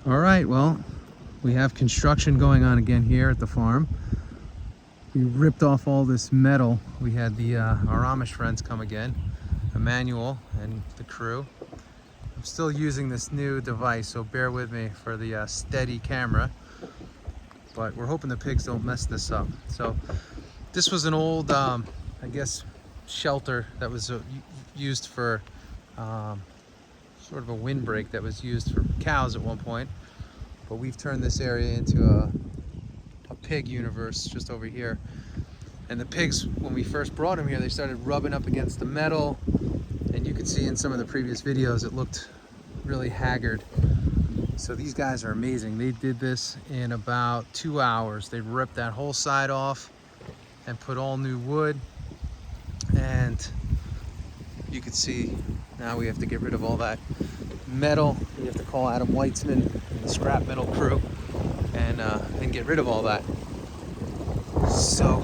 All right, well, we have construction going on again here at the farm. We ripped off all this metal. We had our Amish friends come again, Emmanuel and the crew. I'm still using this new device, so bear with me for the steady camera. But we're hoping the pigs don't mess this up. So this was an old, I guess, shelter that was used for sort of a windbreak that was used for cows at one point. But we've turned this area into a pig universe just over here. And the pigs, when we first brought them here, they started rubbing up against the metal. And you could see in some of the previous videos, it looked really haggard. So these guys are amazing. They did this in about 2 hours. They ripped that whole side off and put all new wood. And you can see now we have to get rid of all that metal. We have to call Adam Weitzman and the scrap metal crew and get rid of all that. So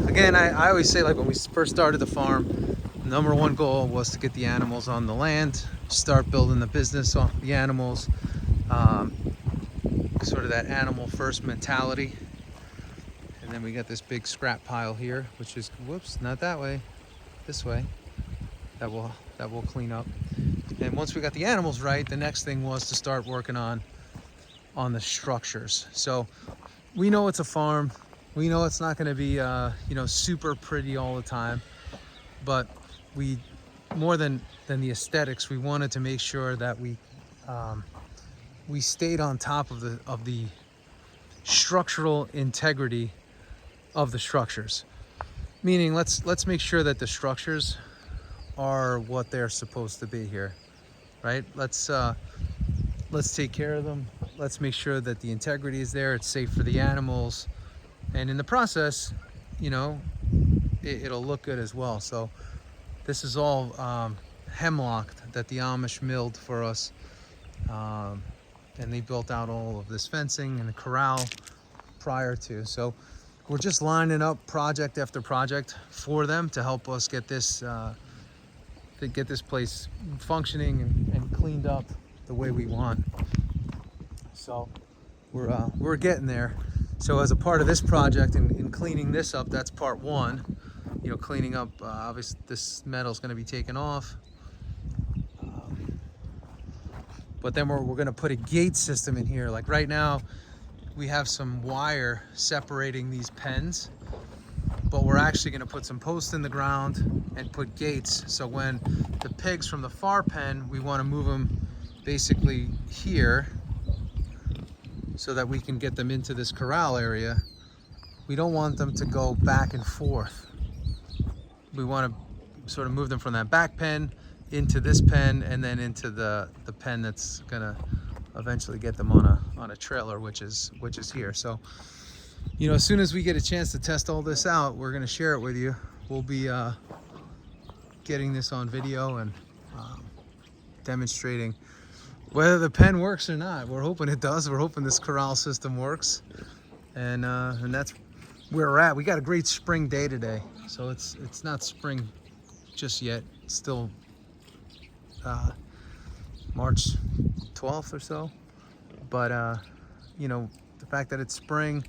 again, I always say, like, when we first started the farm, number one goal was to get the animals on the land, start building the business off the animals, sort of that animal first mentality. And then we got this big scrap pile here, which is, whoops, not that way, this way, that will clean up. And once we got the animals right, the next thing was to start working on the structures. So we know it's a farm. We know it's not going to be super pretty all the time, but we, more than the aesthetics, we wanted to make sure that we stayed on top of the structural integrity of the structures. Meaning, let's make sure that the structures are what they're supposed to be here, right? Let's take care of them. Let's make sure that the integrity is there. It's safe for the animals, and in the process, it'll look good as well. So this is all hemlock that the Amish milled for us, and they built out all of this fencing and the corral prior to. So we're just lining up project after project for them to help us get this place functioning and cleaned up the way we want. So we're getting there. So as a part of this project in cleaning this up, that's part one. Cleaning up, obviously this metal's going to be taken off. But then we're going to put a gate system in here. Like right now, we have some wire separating these pens, but we're actually going to put some posts in the ground and put gates. So when the pigs from the far pen, we want to move them basically here so that we can get them into this corral area. We don't want them to go back and forth. We want to sort of move them from that back pen into this pen and then into the pen that's gonna eventually get them on a trailer, which is here. So as soon as we get a chance to test all this out, we're gonna share it with you. We'll be getting this on video and demonstrating whether the pen works or not. We're hoping it does. We're hoping this corral system works, and that's where we're at. We got a great spring day today, so it's not spring just yet. It's still March 12th or so, but the fact that it's spring,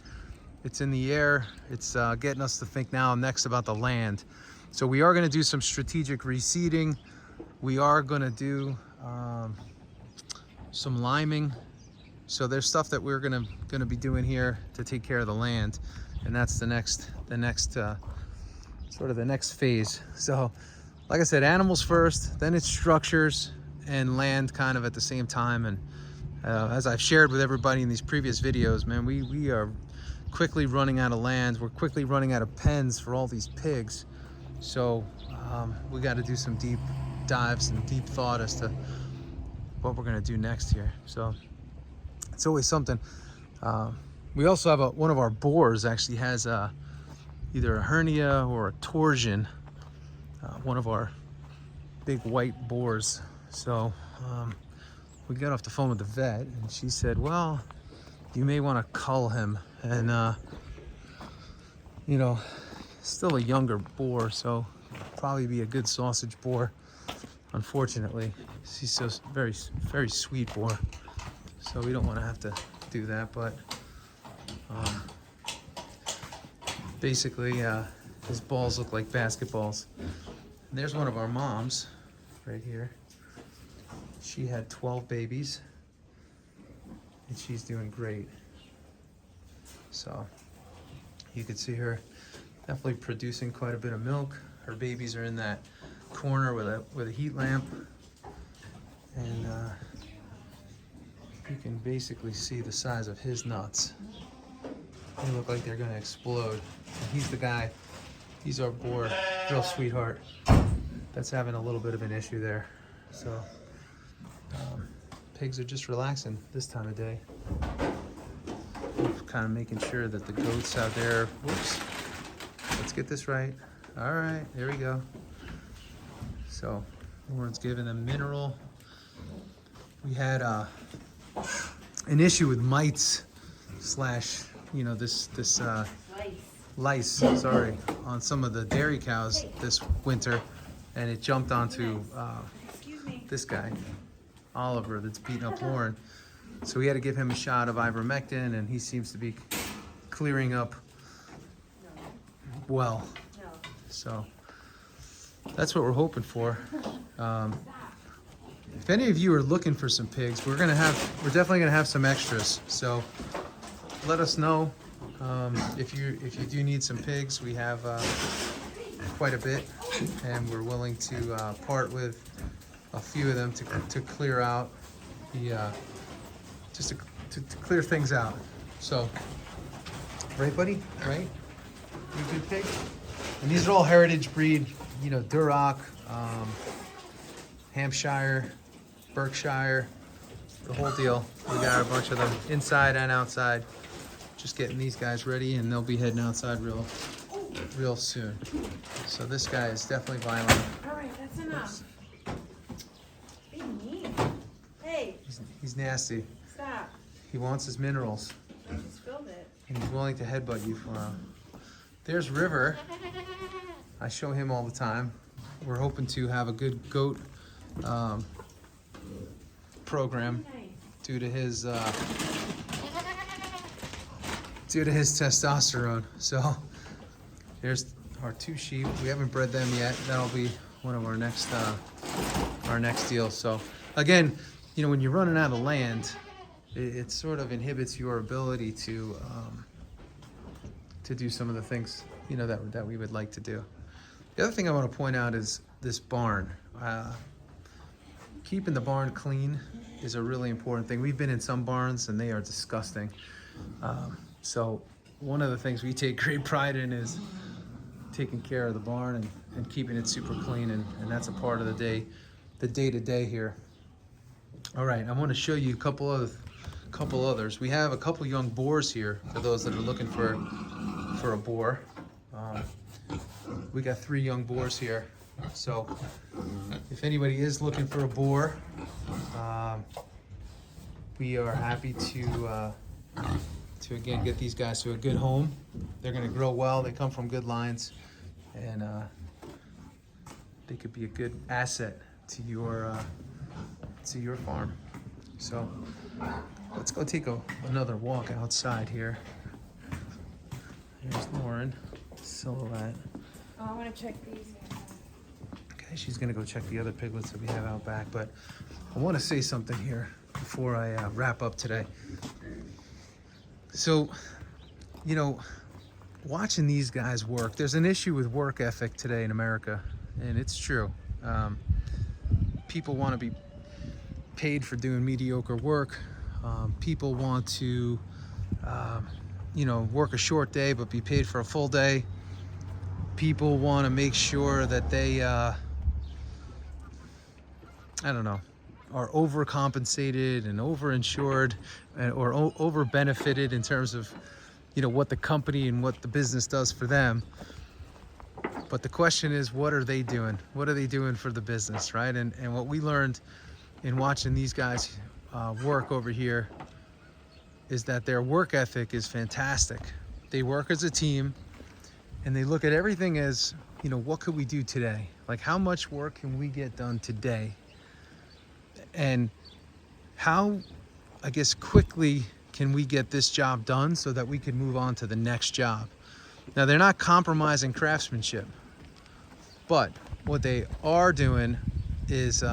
it's in the air, it's getting us to think now next about the land. So we are going to do some strategic reseeding. We are going to do some liming. So there's stuff that we're going to be doing here to take care of the land, and that's the next sort of the next phase. So like I said, animals first, then it's structures and land kind of at the same time. And as I've shared with everybody in these previous videos, man, we are quickly running out of land. We're quickly running out of pens for all these pigs. So we got to do some deep dives and deep thought as to what we're going to do next here. So it's always something. We also have one of our boars actually has either a hernia or a torsion. One of our big white boars. So we got off the phone with the vet, and she said, well, you may want to cull him. And still a younger boar, so probably be a good sausage boar. Unfortunately, she's just very, very sweet boar. So so we don't want to have to do that, but basically his balls look like basketballs. And there's one of our moms right here. She had 12 babies and she's doing great. So you can see her definitely producing quite a bit of milk. Her babies are in that corner with a heat lamp, and you can basically see the size of his nuts. They look like they're gonna explode. And he's the guy, he's our boar, real sweetheart, that's having a little bit of an issue there. So pigs are just relaxing this time of day. Kind of making sure that the goats out there, whoops, let's get this right. All right, there we go. So Lauren's giving them mineral. We had an issue with mites slash, you know, this lice, sorry, on some of the dairy cows this winter, and it jumped onto this guy, Oliver, that's beating up Lauren. So we had to give him a shot of ivermectin, and he seems to be clearing up well. So that's what we're hoping for. If any of you are looking for some pigs, we're definitely gonna have some extras. So let us know if you do need some pigs. We have quite a bit, and we're willing to part with a few of them to clear out the just to clear things out. So, right, buddy? Right? You a good pig? And these are all heritage breed, you know, Duroc, Hampshire, Berkshire, the whole deal. We got a bunch of them inside and outside. Just getting these guys ready, and they'll be heading outside real soon. So this guy is definitely violent. All right, that's enough. Be mean. Hey. He's nasty. Stop. He wants his minerals. I just spilled it. And he's willing to headbutt you for There's River. I show him all the time. We're hoping to have a good goat program due to his testosterone. So there's our 2 sheep. We haven't bred them yet. That'll be one of our next deal. So again, you know, when you're running out of land, it sort of inhibits your ability to do some of the things, you know, that we would like to do. The other thing I want to point out is this barn. Keeping the barn clean is a really important thing. We've been in some barns and they are disgusting. So one of the things we take great pride in is taking care of the barn and keeping it super clean, and that's a part of the day-to-day here. All right, I want to show you a couple others. We have a couple young boars here for those that are looking for a boar. We got 3 young boars here. So if anybody is looking for a boar, we are happy to again get these guys to a good home. They're going to grow well. They come from good lines, and they could be a good asset to your farm. So let's go take another walk outside here. Here's Lauren, silhouette. Oh, I want to check these. Okay, she's gonna go check the other piglets that we have out back, but I want to say something here before I wrap up today. So, you know, watching these guys work, there's an issue with work ethic today in America, and it's true. People want to be paid for doing mediocre work. People want to, you know, work a short day but be paid for a full day. People want to make sure that they, I don't know, are overcompensated and overinsured or over-benefited in terms of, you know, what the company and what the business does for them. But the question is, what are they doing? What are they doing for the business, right? And what we learned in watching these guys work over here is that their work ethic is fantastic. They work as a team, and they look at everything as, you know, what could we do today? Like, how much work can we get done today? And how I guess, quickly can we get this job done so that we can move on to the next job. Now, they're not compromising craftsmanship, but what they are doing is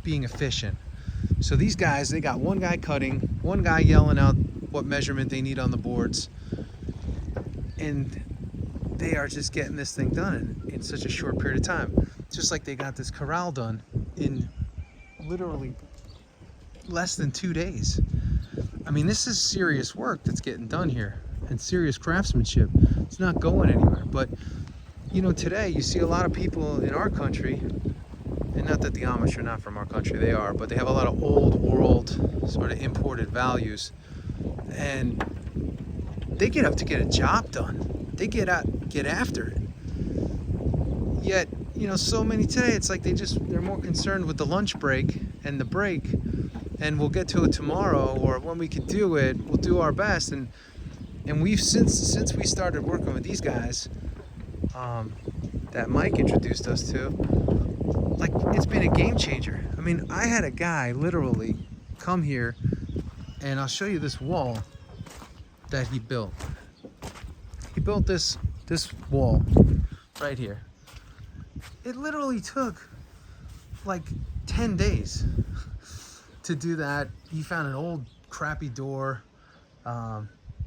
being efficient. So these guys, they got one guy cutting, one guy yelling out what measurement they need on the boards, and they are just getting this thing done in such a short period of time. Just like they got this corral done in literally less than 2 days. I mean, this is serious work that's getting done here, and serious craftsmanship. It's not going anywhere. But you know, today you see a lot of people in our country, and not that the Amish are not from our country, they are, but they have a lot of old world sort of imported values, and they get up to get a job done. They get after it. Yet, you know, so many today, it's like they're more concerned with the lunch break and the break, and we'll get to it tomorrow, or when we could do it, we'll do our best. And we've since we started working with these guys, that Mike introduced us to, like, it's been a game changer. I mean, I had a guy literally come here, and I'll show you this wall that he built. He built this wall right here. It literally took like 10 days to do that. He found an old crappy door.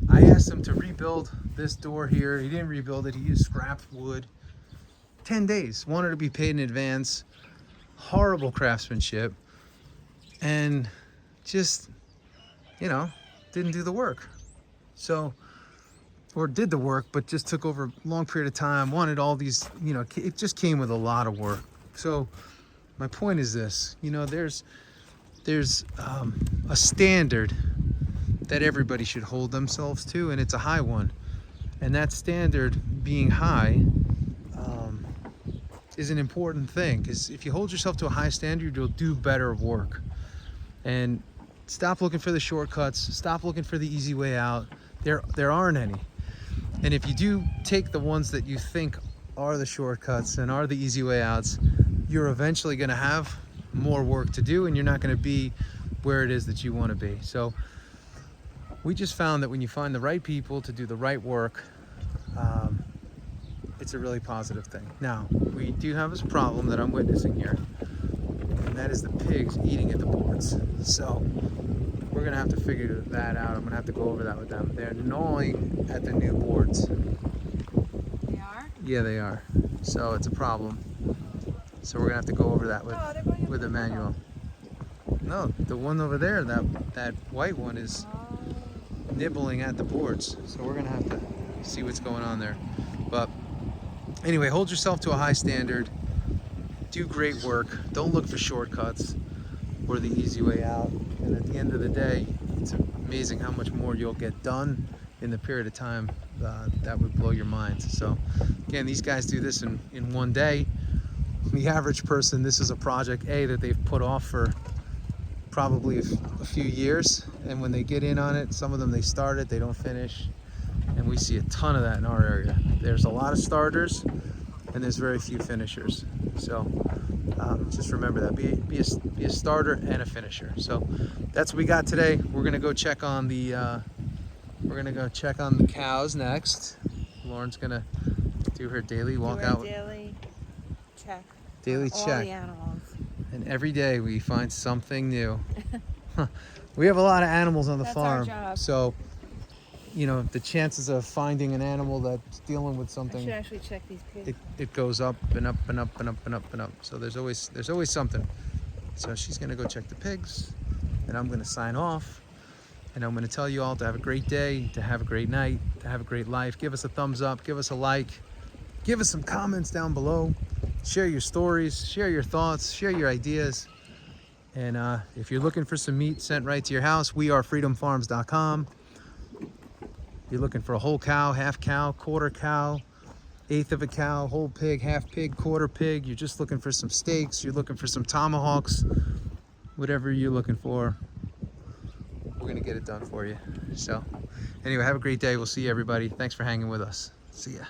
I asked him to rebuild this door here. He didn't rebuild it. He used scrapped wood. 10 days. Wanted to be paid in advance. Horrible craftsmanship. And just, you know, didn't do the work. So, or did the work, but just took over a long period of time. Wanted all these, you know, it just came with a lot of work. So my point is this, you know, there's a standard that everybody should hold themselves to, and it's a high one. And that standard being high is an important thing, because if you hold yourself to a high standard, you'll do better work. And stop looking for the shortcuts. Stop looking for the easy way out. There aren't any. And if you do take the ones that you think are the shortcuts and are the easy way outs, you're eventually going to have more work to do, and you're not going to be where it is that you want to be. So we just found that when you find the right people to do the right work, it's a really positive thing. Now, we do have this problem that I'm witnessing here, and that is the pigs eating at the boards. So we're going to have to figure that out. I'm going to have to go over that with them. They're gnawing at the new boards. They are? Yeah, they are. So it's a problem. So we're going to have to go over that with Emmanuel. No, the one over there, that white one is nibbling at the boards. So we're going to have to see what's going on there. But anyway, hold yourself to a high standard. Do great work. Don't look for shortcuts or the easy way out. And at the end of the day, it's amazing how much more you'll get done in the period of time that would blow your mind. So again, these guys do this in 1 day. The average person, this is a project that they've put off for probably a few years, and when they get in on it, some of them they start it, they don't finish, and we see a ton of that in our area. There's a lot of starters and there's very few finishers. So just remember that, be a starter and a finisher. So that's what we got today. We're gonna go check on the cows next. Lauren's gonna do her daily walkout. Daily check. Daily all check. The animals. And every day we find something new. We have a lot of animals on the That's farm. our job. So, you know, the chances of finding an animal that's dealing with I something, should actually check these pigs. it goes up and up and up and up and up and up. So there's always something. So she's gonna go check the pigs, and I'm gonna sign off. And I'm gonna tell you all to have a great day, to have a great night, to have a great life. Give us a thumbs up, give us a like, give us some comments down below. Share your stories, share your thoughts, share your ideas. And if you're looking for some meat sent right to your house, we are freedomfarms.com. You're looking for a whole cow, half cow, quarter cow, eighth of a cow, whole pig, half pig, quarter pig. You're just looking for some steaks, you're looking for some tomahawks, whatever you're looking for, we're gonna get it done for you. So anyway, have a great day. We'll see you, everybody. Thanks for hanging with us. See ya.